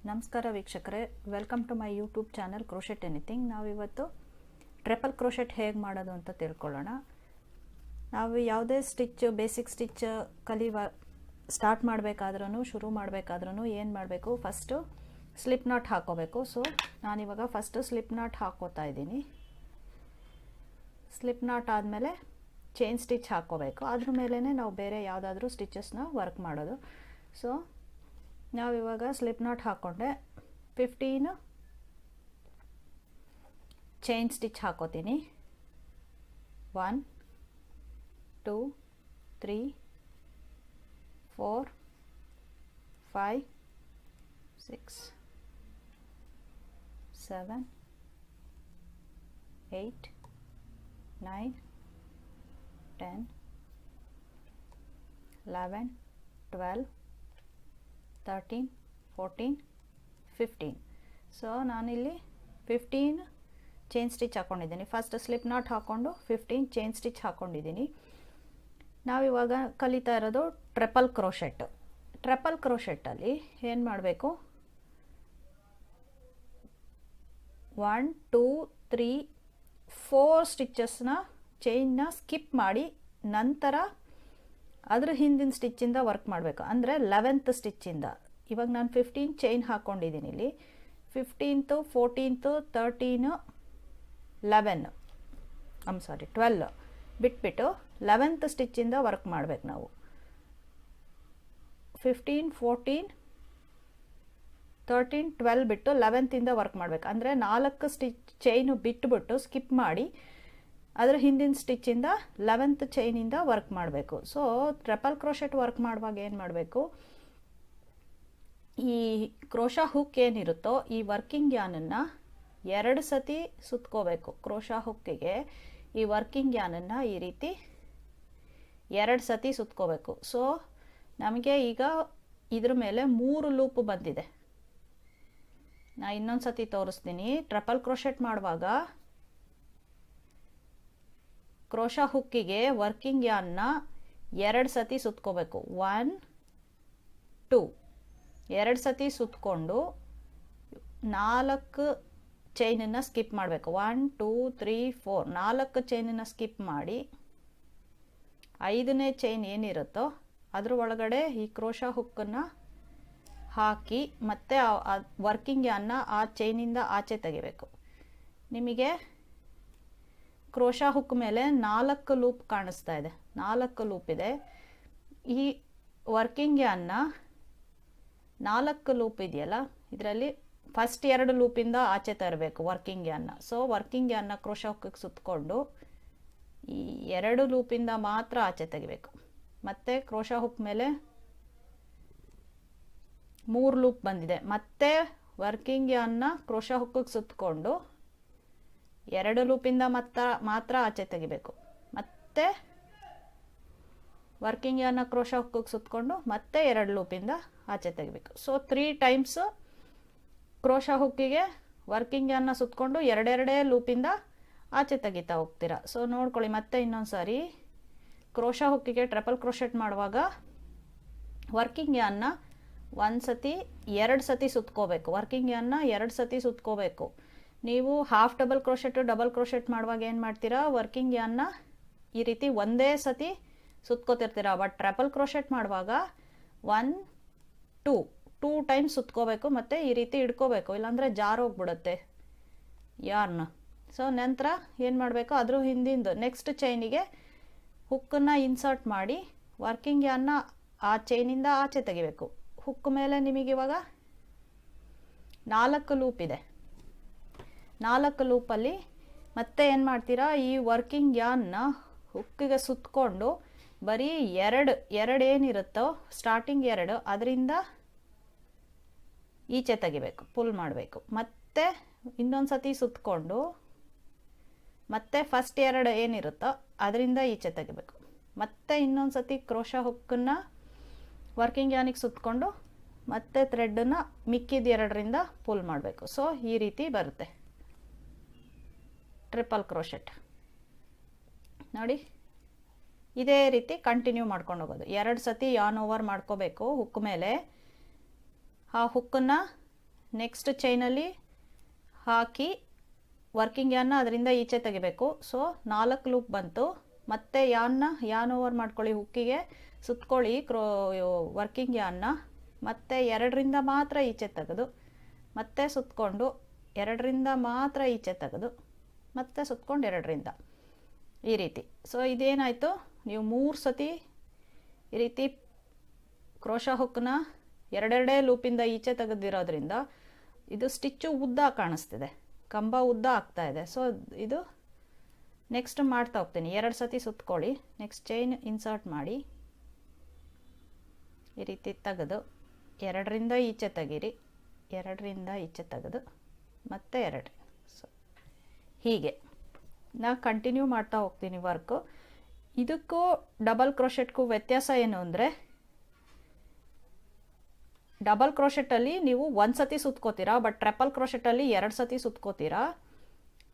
ನಮಸ್ಕಾರ ವೀಕ್ಷಕರೇ, welcome to my YouTube channel crochet anything. ನಾವಿವತ್ತು ಟ್ರಿಪಲ್ ಕ್ರೋಶೆಟ್ ಹೇಗೆ ಮಾಡೋದು ಅಂತ ತಿಳ್ಕೊಳ್ಳೋಣ. ನಾವು ಯಾವುದೇ ಸ್ಟಿಚ್ ಬೇಸಿಕ್ ಸ್ಟಿಚ್ ಸ್ಟಾರ್ಟ್ ಮಾಡಬೇಕಾದ್ರೂ ಶುರು ಮಾಡಬೇಕಾದ್ರೂ ಏನು ಮಾಡಬೇಕು, ಫಸ್ಟು ಸ್ಲಿಪ್ ನಾಟ್ ಹಾಕೋಬೇಕು. ಸೊ ನಾನಿವಾಗ ಫಸ್ಟು ಸ್ಲಿಪ್ ನಾಟ್ ಹಾಕೋತಾ ಇದ್ದೀನಿ. ಸ್ಲಿಪ್ ನಾಟ್ ಆದಮೇಲೆ ಚೈನ್ ಸ್ಟಿಚ್ ಹಾಕೋಬೇಕು. ಅದ್ರ ಮೇಲೇ ನಾವು ಬೇರೆ ಯಾವುದಾದ್ರೂ ಸ್ಟಿಚಸ್ನ ವರ್ಕ್ ಮಾಡೋದು. ಸೊ ನಾವಿವಾಗ ಸ್ಲಿಪ್ ನಾಟ್ ಹಾಕ್ಕೊಂಡೆ 15 ಚೈನ್ ಸ್ಟಿಚ್ ಹಾಕೋತೀನಿ. 1 2 3 4 5 6 7 8 9 10 11 12 13 14 15. ಸೊ ನಾನಿಲ್ಲಿ 15 ಚೈನ್ ಸ್ಟಿಚ್ ಹಾಕ್ಕೊಂಡಿದ್ದೀನಿ. ಫಸ್ಟ್ ಸ್ಲಿಪ್ ನಾಟ್ ಹಾಕ್ಕೊಂಡು 15 ಚೈನ್ ಸ್ಟಿಚ್ ಹಾಕ್ಕೊಂಡಿದ್ದೀನಿ. ನಾವಿವಾಗ ಕಲಿತಾ ಇರೋದು ಟ್ರಿಪಲ್ ಕ್ರೋಶೆಟ್. ಟ್ರಿಪಲ್ ಕ್ರೋಶೆಟ್ಟಲ್ಲಿ ಏನು ಮಾಡಬೇಕು, 1 2 3 4 ಸ್ಟಿಚಸ್ನ ಚೈನ್ನ ಸ್ಕಿಪ್ ಮಾಡಿ ನಂತರ ಅದ್ರ ಹಿಂದಿನ ಸ್ಟಿಚ್ಚಿಂದ ವರ್ಕ್ ಮಾಡಬೇಕು. ಅಂದರೆ 11th ಸ್ಟಿಚ್ಚಿಂದ. ಇವಾಗ ನಾನು 15 ಚೈನ್ ಹಾಕ್ಕೊಂಡಿದ್ದೀನಿ. ಇಲ್ಲಿ 15th 14th 13 11 12 ಬಿಟ್ಬಿಟ್ಟು 11th ಸ್ಟಿಚ್ಚಿಂದ ವರ್ಕ್ ಮಾಡಬೇಕು ನಾವು. 15 14 13 12 ಬಿಟ್ಟು 11th ವರ್ಕ್ ಮಾಡಬೇಕು. ಅಂದರೆ 4 ಸ್ಟಿಚ್ ಚೈನು ಬಿಟ್ಟುಬಿಟ್ಟು ಸ್ಕಿಪ್ ಮಾಡಿ ಅದರ ಹಿಂದಿನ ಸ್ಟಿಚ್ಚಿಂದ 11th ಚೈನಿಂದ ವರ್ಕ್ ಮಾಡಬೇಕು. ಸೊ ಟ್ರಿಪಲ್ ಕ್ರೋಶೆಟ್ ವರ್ಕ್ ಮಾಡುವಾಗ ಏನು ಮಾಡಬೇಕು, ಈ ಕ್ರೋಶಾ ಹುಕ್ ಏನಿರುತ್ತೋ ಈ ವರ್ಕಿಂಗ್ ಯಾನನ್ನು 2 ಸತಿ ಸುತ್ಕೋಬೇಕು. ಕ್ರೋಶಾ ಹುಕ್ಕಿಗೆ ಈ ವರ್ಕಿಂಗ್ ಯಾನನ್ನು ಈ ರೀತಿ 2 ಸತಿ ಸುತ್ಕೋಬೇಕು. ಸೊ ನಮಗೆ ಈಗ ಇದ್ರ ಮೇಲೆ 3 ಲೂಪ್ ಬಂದಿದೆ. ನಾನು ಇನ್ನೊಂದು ಸತಿ ತೋರಿಸ್ತೀನಿ. ಟ್ರಿಪಲ್ ಕ್ರೋಶೆಟ್ ಮಾಡುವಾಗ ಕ್ರೋಶಾ ಹುಕ್ಕಿಗೆ ವರ್ಕಿಂಗ್ ಯಾನ್ನ 2 ಸತಿ ಸುತ್ಕೋಬೇಕು. 1 2 2 ಸತಿ ಸುತ್ಕೊಂಡು 4 ಚೈನನ್ನು ಸ್ಕಿಪ್ ಮಾಡಬೇಕು. 1 2 3 4 4 ಚೈನನ್ನು ಸ್ಕಿಪ್ ಮಾಡಿ 5ನೇ ಚೈನ್ ಏನಿರುತ್ತೋ ಅದ್ರ ಒಳಗಡೆ ಈ ಕ್ರೋಶಾ ಹುಕ್ಕನ್ನು ಹಾಕಿ ಮತ್ತೆ ವರ್ಕಿಂಗ್ ಯಾನ್ನ ಆ ಚೈನಿಂದ ಆಚೆ ತೆಗಿಬೇಕು. ನಿಮಗೆ ಕ್ರೋಶಾ ಹುಕ್ ಮೇಲೆ 4 ಲೂಪ್ ಕಾಣಿಸ್ತಾ ಇದೆ. 4 ಲೂಪ್ ಇದೆ. ಈ ವರ್ಕಿಂಗ್ ಯಾನ್ನ 4 ಲೂಪ್ ಇದೆಯಲ್ಲ, ಇದರಲ್ಲಿ ಫಸ್ಟ್ 2 ಲೂಪಿಂದ ಆಚೆ ತರಬೇಕು ವರ್ಕಿಂಗ್ ಯಾನ್ನ. ಸೊ ವರ್ಕಿಂಗ್ ಯಾನ್ನ ಕ್ರೋಶಾ ಹುಕ್ಕಿಗೆ ಸುತ್ತಕೊಂಡು ಈ 2 ಲೂಪಿಂದ ಮಾತ್ರ ಆಚೆ ತೆಗಿಬೇಕು. ಮತ್ತೆ ಕ್ರೋಶಾ ಹುಕ್ ಮೇಲೆ 3 ಲೂಪ್ ಬಂದಿದೆ. ಮತ್ತೆ ವರ್ಕಿಂಗ್ ಯಾನ್ನ ಕ್ರೋಶಾ ಹುಕ್ಕಿಗೆ ಸುತ್ತಕೊಂಡು 2 ಲೂಪಿಂದ ಮಾತ್ರ ಆಚೆ ತೆಗಿಬೇಕು. ಮತ್ತೆ ವರ್ಕಿಂಗ್ ಯಾನ್ನ ಕ್ರೋಶಾ ಹುಕ್ಕಿಗೆ ಸುತ್ತಕೊಂಡು ಮತ್ತೆ 2 ಲೂಪಿಂದ ಆಚೆ ತೆಗಿಬೇಕು. ಸೊ 3 ಟೈಮ್ಸ್ ಕ್ರೋಶಾ ಹುಕ್ಕಿಗೆ ವರ್ಕಿಂಗ್ ಯಾನ್ನ ಸುತ್ತಕೊಂಡು 2 ಲೂಪಿಂದ ಆಚೆ ತೆಗಿತಾ ಹೋಗ್ತೀರಾ. ಸೊ ನೋಡ್ಕೊಳ್ಳಿ. ಮತ್ತೆ ಇನ್ನೊಂದು ಸಾರಿ ಕ್ರೋಶಾ ಹುಕ್ಕಿಗೆ ಟ್ರಿಪಲ್ ಕ್ರೋಶೆಟ್ ಮಾಡುವಾಗ ವರ್ಕಿಂಗ್ ಯಾನ್ನ 1 ಸತಿ 2 ಸತಿ ಸುತ್ಕೋಬೇಕು. ವರ್ಕಿಂಗ್ ಯಾನ್ನ 2 ಸತಿ ಸುತ್ಕೋಬೇಕು. ನೀವು half double crochet double crochet ಮಾಡುವಾಗ ಏನು ಮಾಡ್ತೀರಾ, ವರ್ಕಿಂಗ್ ಯಾನ್ನ ಈ ರೀತಿ ಒಂದೇ ಸತಿ ಸುತ್ಕೋತಿರ್ತೀರ. ಬಟ್ ಟ್ರಿಪಲ್ ಕ್ರೋಶೆಟ್ ಮಾಡುವಾಗ 1 2 ಟೈಮ್ಸ್ ಸುತ್ಕೋಬೇಕು. ಮತ್ತು ಈ ರೀತಿ ಇಡ್ಕೋಬೇಕು, ಇಲ್ಲಾಂದರೆ ಜಾರೋಗ್ಬಿಡುತ್ತೆ ಯಾರ್ನ. ಸೊ ನಂತರ ಏನು ಮಾಡಬೇಕು, ಅದ್ರ ಹಿಂದಿಂದು ನೆಕ್ಸ್ಟ್ ಚೈನಿಗೆ ಹುಕ್ಕನ್ನು ಇನ್ಸರ್ಟ್ ಮಾಡಿ ವರ್ಕಿಂಗ್ ಯಾನ್ನ ಆ ಚೈನಿಂದ ಆಚೆ ತೆಗಿಬೇಕು. ಹುಕ್ ಮೇಲೆ ನಿಮಗಿವಾಗ 4 ಲೂಪ್ ಇದೆ. 4 ಲೂಪಲ್ಲಿ ಮತ್ತೆ ಏನು ಮಾಡ್ತೀರಾ, ಈ ವರ್ಕಿಂಗ್ ಯಾನ್ನ ಹುಕ್ಕಿಗೆ ಸುತ್ತಕೊಂಡು ಬರೀ 2 ಏನಿರುತ್ತೋ ಸ್ಟಾರ್ಟಿಂಗ್ 2 ಅದರಿಂದ ಈಚೆ ತೆಗಿಬೇಕು, ಪುಲ್ ಮಾಡಬೇಕು. ಮತ್ತೆ ಇನ್ನೊಂದು ಸತಿ ಸುತ್ತಕೊಂಡು ಮತ್ತೆ ಫಸ್ಟ್ 2 ಏನಿರುತ್ತೋ ಅದರಿಂದ ಈಚೆ ತೆಗಿಬೇಕು. ಮತ್ತೆ ಇನ್ನೊಂದು ಸತಿ ಕ್ರೋಶಾ ಹುಕ್ಕನ್ನು ವರ್ಕಿಂಗ್ ಯಾನಿಗೆ ಸುತ್ತಕೊಂಡು ಮತ್ತೆ ಥ್ರೆಡನ್ನು ಮಿಕ್ಕಿದ 2ರಿಂದ ಪುಲ್ ಮಾಡಬೇಕು. ಸೊ ಈ ರೀತಿ ಬರುತ್ತೆ ಟ್ರಿಪಲ್ ಕ್ರೋಶೆಟ್. ನೋಡಿ, ಇದೇ ರೀತಿ ಕಂಟಿನ್ಯೂ ಮಾಡ್ಕೊಂಡು ಹೋಗೋದು. 2 ಸತಿ ಯಾನ್ ಓವರ್ ಮಾಡ್ಕೋಬೇಕು ಹುಕ್ ಮೇಲೆ. ಆ ಹುಕ್ಕನ್ನು ನೆಕ್ಸ್ಟ್ ಚೈನಲ್ಲಿ ಹಾಕಿ ವರ್ಕಿಂಗ್ ಯಾನ್ನ ಅದರಿಂದ ಈಚೆ ತೆಗಿಬೇಕು. ಸೊ 4 ಲೂಪ್ ಬಂತು. ಮತ್ತೆ ಯಾನ್ ಓವರ್ ಮಾಡ್ಕೊಳ್ಳಿ, ಹುಕ್ಕಿಗೆ ಸುತ್ಕೊಳ್ಳಿ ವರ್ಕಿಂಗ್ ಯಾನ್ನ. ಮತ್ತೆ 2ರಿಂದ ಮಾತ್ರ ಈಚೆ ತೆಗೆದು ಮತ್ತೆ ಸುತ್ಕೊಂಡು 2ರಿಂದ ಮಾತ್ರ ಈಚೆ ತೆಗೆದು ಮತ್ತೆ ಸುತ್ಕೊಂಡು 2ರಿಂದ ಈ ರೀತಿ. ಸೊ ಇದೇನಾಯಿತು, ನೀವು 3 ಸತಿ ಈ ರೀತಿ ಕ್ರೋಶಾ ಹುಕ್ನ 2 ಲೂಪಿಂದ ಈಚೆ ತೆಗೆದಿರೋದ್ರಿಂದ ಇದು ಸ್ಟಿಚ್ಚು ಉದ್ದ ಕಾಣಿಸ್ತಿದೆ, ಕಂಬ ಉದ್ದ ಆಗ್ತಾ ಇದೆ. ಸೊ ಇದು ನೆಕ್ಸ್ಟ್ ಮಾಡ್ತಾ ಹೋಗ್ತೀನಿ. 2 ಸತಿ ಸುತ್ಕೊಳ್ಳಿ. ನೆಕ್ಸ್ಟ್ ಚೈನ್ ಇನ್ಸರ್ಟ್ ಮಾಡಿ ಈ ರೀತಿ ತೆಗೆದು 2ರಿಂದ ಈಚೆ ತೆಗೀರಿ, 2ರಿಂದ ಈಚೆ ತೆಗೆದು ಮತ್ತೆ 2. ಸೊ ಹೀಗೆ ನಾ ಕಂಟಿನ್ಯೂ ಮಾಡ್ತಾ ಹೋಗ್ತೀನಿ ವರ್ಕು. ಇದಕ್ಕೂ ಡಬಲ್ ಕ್ರೋಶೆಟ್ಗೂ ವ್ಯತ್ಯಾಸ ಏನು ಅಂದರೆ, ಡಬಲ್ ಕ್ರೋಶೆಟಲ್ಲಿ ನೀವು 1 ಸತಿ ಸುತ್ಕೋತೀರಾ, ಬಟ್ ಟ್ರಿಪಲ್ ಕ್ರೋಶೆಟಲ್ಲಿ 2 ಸತಿ ಸುತ್ಕೋತೀರಾ.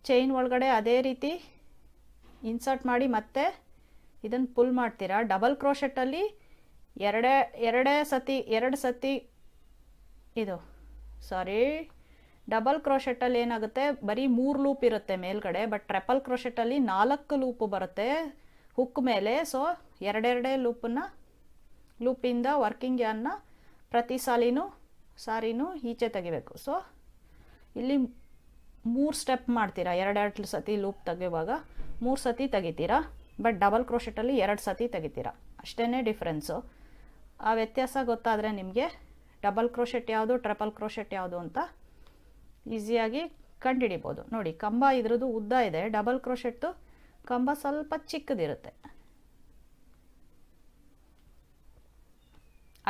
ಚೈನ್ ಒಳಗಡೆ ಅದೇ ರೀತಿ ಇನ್ಸರ್ಟ್ ಮಾಡಿ ಮತ್ತೆ ಇದನ್ನು ಪುಲ್ ಮಾಡ್ತೀರಾ. ಡಬಲ್ ಕ್ರೋಶೆಟಲ್ಲಿ 2 ಸತಿ ಇದು ಡಬಲ್ ಕ್ರೋಶೆಟಲ್ಲಿ ಏನಾಗುತ್ತೆ, ಬರೀ 3 ಲೂಪ್ ಇರುತ್ತೆ ಮೇಲ್ಗಡೆ, ಬಟ್ ಟ್ರಿಪಲ್ ಕ್ರೋಶೆಟಲ್ಲಿ 4 ಲೂಪ್ ಬರುತ್ತೆ ಹುಕ್ ಮೇಲೆ. ಸೊ 2 ಲೂಪಿಂದ ವರ್ಕಿಂಗ್ ಯಾನ್ನ ಪ್ರತಿ ಸಾರಿನೂ ಈಚೆ ತೆಗಿಬೇಕು. ಸೊ ಇಲ್ಲಿ 3 ಸ್ಟೆಪ್ ಮಾಡ್ತೀರಾ. 2 ಸತಿ ಲೂಪ್ ತೆಗೆಯುವಾಗ 3 ಸತಿ ತೆಗಿತೀರಾ, ಬಟ್ ಡಬಲ್ ಕ್ರೋಶೆಟಲ್ಲಿ 2 ಸತಿ ತೆಗಿತೀರಾ. ಅಷ್ಟೇ ಡಿಫ್ರೆನ್ಸು. ಆ ವ್ಯತ್ಯಾಸ ಗೊತ್ತಾದರೆ ನಿಮಗೆ ಡಬಲ್ ಕ್ರೋಶೆಟ್ ಯಾವುದು, ಟ್ರಿಪಲ್ ಕ್ರೋಶೆಟ್ ಯಾವುದು ಅಂತ ಈಸಿಯಾಗಿ ಕಂಡುಹಿಡಿಬೋದು. ನೋಡಿ, ಕಂಬ ಇದ್ರದ್ದು ಉದ್ದ ಇದೆ, ಡಬಲ್ ಕ್ರೋಶೆಟ್ಟು ಕಂಬ ಸ್ವಲ್ಪ ಚಿಕ್ಕದಿರುತ್ತೆ.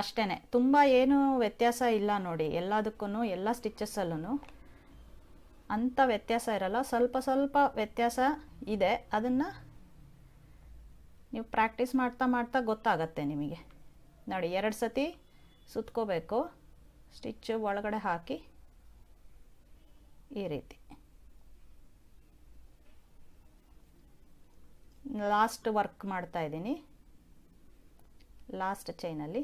ಅಷ್ಟೇ, ತುಂಬ ಏನು ವ್ಯತ್ಯಾಸ ಇಲ್ಲ ನೋಡಿ. ಎಲ್ಲದಕ್ಕೂ ಎಲ್ಲ ಸ್ಟಿಚಸ್ಸಲ್ಲೂ ಅಂಥ ವ್ಯತ್ಯಾಸ ಇರಲ್ಲ, ಸ್ವಲ್ಪ ವ್ಯತ್ಯಾಸ ಇದೆ. ಅದನ್ನು ನೀವು ಪ್ರಾಕ್ಟೀಸ್ ಮಾಡ್ತಾ ಗೊತ್ತಾಗತ್ತೆ ನಿಮಗೆ. ನೋಡಿ, 2 ಸತಿ ಸುತ್ಕೋಬೇಕು, ಸ್ಟಿಚ್ಚು ಒಳಗಡೆ ಹಾಕಿ ಈ ರೀತಿ. ಲಾಸ್ಟ್ ವರ್ಕ್ ಮಾಡ್ತಾ ಇದ್ದೀನಿ. ಲಾಸ್ಟ್ ಚೈನಲ್ಲಿ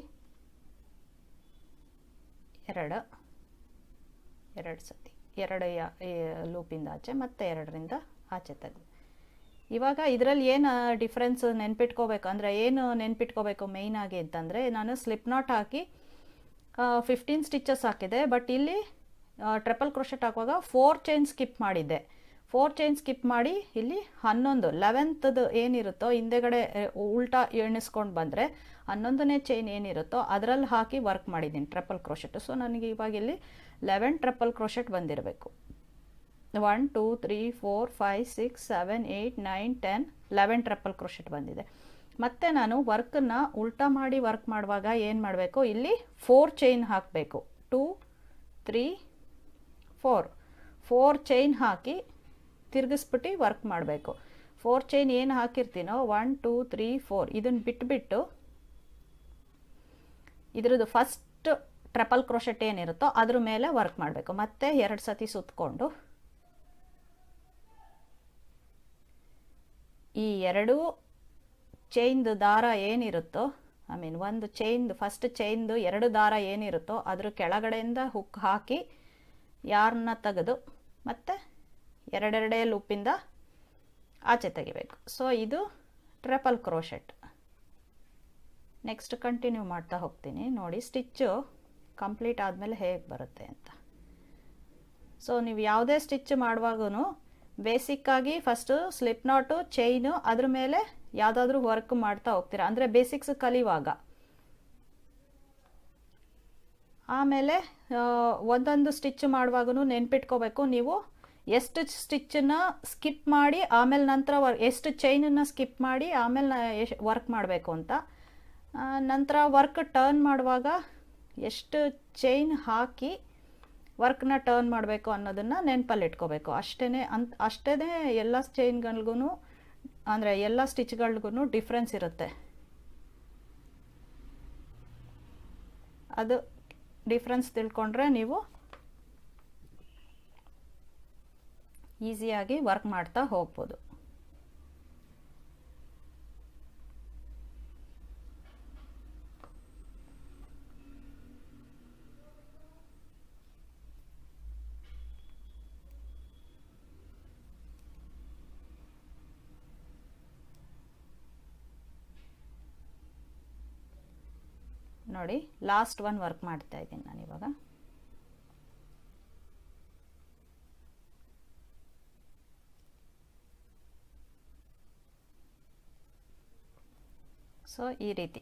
2 ಸತಿ 2 ಲೂಪಿಂದ ಆಚೆ ಮತ್ತೆ 2ರಿಂದ ಆಚೆ ತೆಗೆದು. ಇವಾಗ ಇದರಲ್ಲಿ ಏನು ಡಿಫ್ರೆನ್ಸ್ ನೆನ್ಪಿಟ್ಕೋಬೇಕು ಅಂದರೆ, ಏನು ನೆನ್ಪಿಟ್ಕೋಬೇಕು ಮೇಯ್ನಾಗಿ ಅಂತಂದರೆ, ನಾನು ಸ್ಲಿಪ್ ನಾಟ್ ಹಾಕಿ 15 ಸ್ಟಿಚಸ್ ಹಾಕಿದೆ. ಬಟ್ ಇಲ್ಲಿ ಟ್ರಿಪಲ್ ಕ್ರೋಶೆಟ್ ಹಾಕುವಾಗ 4 ಚೈನ್ ಸ್ಕಿಪ್ ಮಾಡಿದ್ದೆ. 4 ಚೈನ್ ಸ್ಕಿಪ್ ಮಾಡಿ ಇಲ್ಲಿ 11th ಏನಿರುತ್ತೋ ಹಿಂದೆಗಡೆ ಉಲ್ಟಾ ಎಣಿಸ್ಕೊಂಡು ಬಂದರೆ 11ನೇ ಚೈನ್ ಏನಿರುತ್ತೋ ಅದರಲ್ಲಿ ಹಾಕಿ ವರ್ಕ್ ಮಾಡಿದ್ದೀನಿ ಟ್ರಿಪಲ್ ಕ್ರೋಶೆಟ್. ಸೊ ನನಗೆ ಇವಾಗ ಇಲ್ಲಿ 11 ಟ್ರಿಪಲ್ ಕ್ರೋಶೆಟ್ ಬಂದಿರಬೇಕು. 1 2 3 4 5 6 7 8 9 10 11 ಟ್ರಿಪಲ್ ಕ್ರೋಶೆಟ್ ಬಂದಿದೆ. ಮತ್ತು ನಾನು ವರ್ಕನ್ನು ಉಲ್ಟಾ ಮಾಡಿ ವರ್ಕ್ ಮಾಡುವಾಗ ಏನು ಮಾಡಬೇಕು, ಇಲ್ಲಿ 4 ಚೈನ್ ಹಾಕಬೇಕು. 2 3 4 ಚೈನ್ ಹಾಕಿ ತಿರುಗಿಸ್ಬಿಟ್ಟು ವರ್ಕ್ ಮಾಡಬೇಕು. 4 ಚೈನ್ ಏನು ಹಾಕಿರ್ತೀನೋ 1 2 3 4 ಇದನ್ನು ಬಿಟ್ಬಿಟ್ಟು ಇದ್ರದ್ದು ಫಸ್ಟ್ ಟ್ರಿಪಲ್ ಕ್ರೋಶೆಟ್ ಏನಿರುತ್ತೋ ಅದ್ರ ಮೇಲೆ ವರ್ಕ್ ಮಾಡಬೇಕು. ಮತ್ತೆ 2 ಸತಿ ಸುತ್ಕೊಂಡು ಈ 2 ಚೈನ್ದು ದಾರ ಏನಿರುತ್ತೋ, ಒಂದು ಚೈನ್ದು ಫಸ್ಟ್ ಚೈನ್ದು 2 ದಾರ ಏನಿರುತ್ತೋ ಅದ್ರ ಕೆಳಗಡೆಯಿಂದ ಹುಕ್ ಹಾಕಿ ಯಾರನ್ನ ತೆಗೆದು ಮತ್ತೆ 2 ಲೂಪಿಂದ ಆಚೆ ತೆಗಿಬೇಕು. ಸೊ ಇದು ಟ್ರಿಪಲ್ ಕ್ರೋಶೆಟ್. ನೆಕ್ಸ್ಟ್ ಕಂಟಿನ್ಯೂ ಮಾಡ್ತಾ ಹೋಗ್ತೀನಿ. ನೋಡಿ ಸ್ಟಿಚ್ಚು ಕಂಪ್ಲೀಟ್ ಆದಮೇಲೆ ಹೇಗೆ ಬರುತ್ತೆ ಅಂತ. ಸೊ ನೀವು ಯಾವುದೇ ಸ್ಟಿಚ್ ಮಾಡುವಾಗೂ ಬೇಸಿಕ್ಕಾಗಿ ಫಸ್ಟು ಸ್ಲಿಪ್ ನಾಟು ಚೈನು ಅದ್ರ ಮೇಲೆ ಯಾವುದಾದ್ರೂ ವರ್ಕ್ ಮಾಡ್ತಾ ಹೋಗ್ತೀರಾ, ಅಂದರೆ ಬೇಸಿಕ್ಸ್ ಕಲಿಯುವಾಗ. ಆಮೇಲೆ ಒಂದೊಂದು ಸ್ಟಿಚ್ ಮಾಡುವಾಗೂ ನೆನ್ಪಿಟ್ಕೋಬೇಕು ನೀವು ಎಷ್ಟು ಸ್ಟಿಚ್ಚನ್ನು ಸ್ಕಿಪ್ ಮಾಡಿ ಆಮೇಲೆ ನಂತರ ಎಷ್ಟು ಚೈನನ್ನು ಸ್ಕಿಪ್ ಮಾಡಿ ಆಮೇಲೆ ವರ್ಕ್ ಮಾಡಬೇಕು ಅಂತ. ನಂತರ ವರ್ಕ್ ಟರ್ನ್ ಮಾಡುವಾಗ ಎಷ್ಟು ಚೈನ್ ಹಾಕಿ ವರ್ಕ್ನ ಟರ್ನ್ ಮಾಡಬೇಕು ಅನ್ನೋದನ್ನು ನೆನಪಲ್ಲಿ ಇಟ್ಕೋಬೇಕು. ಅಷ್ಟೇ ಎಲ್ಲ ಚೈನ್ಗಳಿಗೂ ಅಂದರೆ ಎಲ್ಲ ಸ್ಟಿಚ್ಗಳಿಗೂ ಡಿಫ್ರೆನ್ಸ್ ಇರುತ್ತೆ. ಅದು ಡಿಫ್ರೆನ್ಸ್ ತಿಳ್ಕೊಂಡ್ರೆ ನೀವು ಈಸಿಯಾಗಿ ವರ್ಕ್ ಮಾಡ್ತಾ ಹೋಗ್ಬೋದು. ನೋಡಿ ಲಾಸ್ಟ್ ಒನ್ ವರ್ಕ್ ಮಾಡ್ತಾ ಇದ್ದೀನಿ ನಾನು ಇವಾಗ. ಸೊ ಈ ರೀತಿ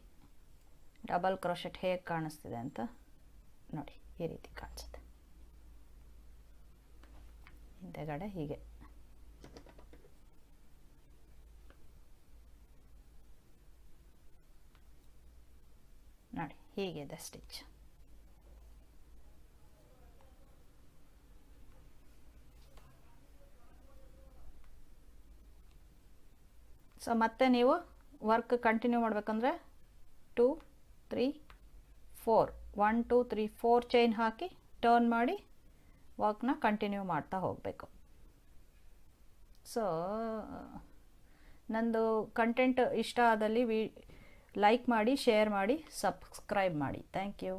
ಡಬಲ್ ಕ್ರೋಶೆಟ್ ಹೇಗೆ ಕಾಣಿಸ್ತಿದೆ ಅಂತ ನೋಡಿ, ಈ ರೀತಿ ಕಾಣಿಸುತ್ತೆ. ಹಿಂದೆಗಡೆ ಹೀಗೆ ನೋಡಿ, ಹೀಗಿದೆ ಸ್ಟಿಚ್. ಸೊ ಮತ್ತೆ ನೀವು ವರ್ಕ್ ಕಂಟಿನ್ಯೂ ಮಾಡಬೇಕಂದ್ರೆ 2 3 4 1 2 3 4 ಚೈನ್ ಹಾಕಿ ಟರ್ನ್ ಮಾಡಿ ವರ್ಕ್ನ ಕಂಟಿನ್ಯೂ ಮಾಡ್ತಾ ಹೋಗಬೇಕು. ಸೊ ನಂದು ಕಂಟೆಂಟ್ ಇಷ್ಟ ಆದಲ್ಲಿ ಲೈಕ್ ಮಾಡಿ, ಶೇರ್ ಮಾಡಿ, ಸಬ್ಸ್ಕ್ರೈಬ್ ಮಾಡಿ. Thank you.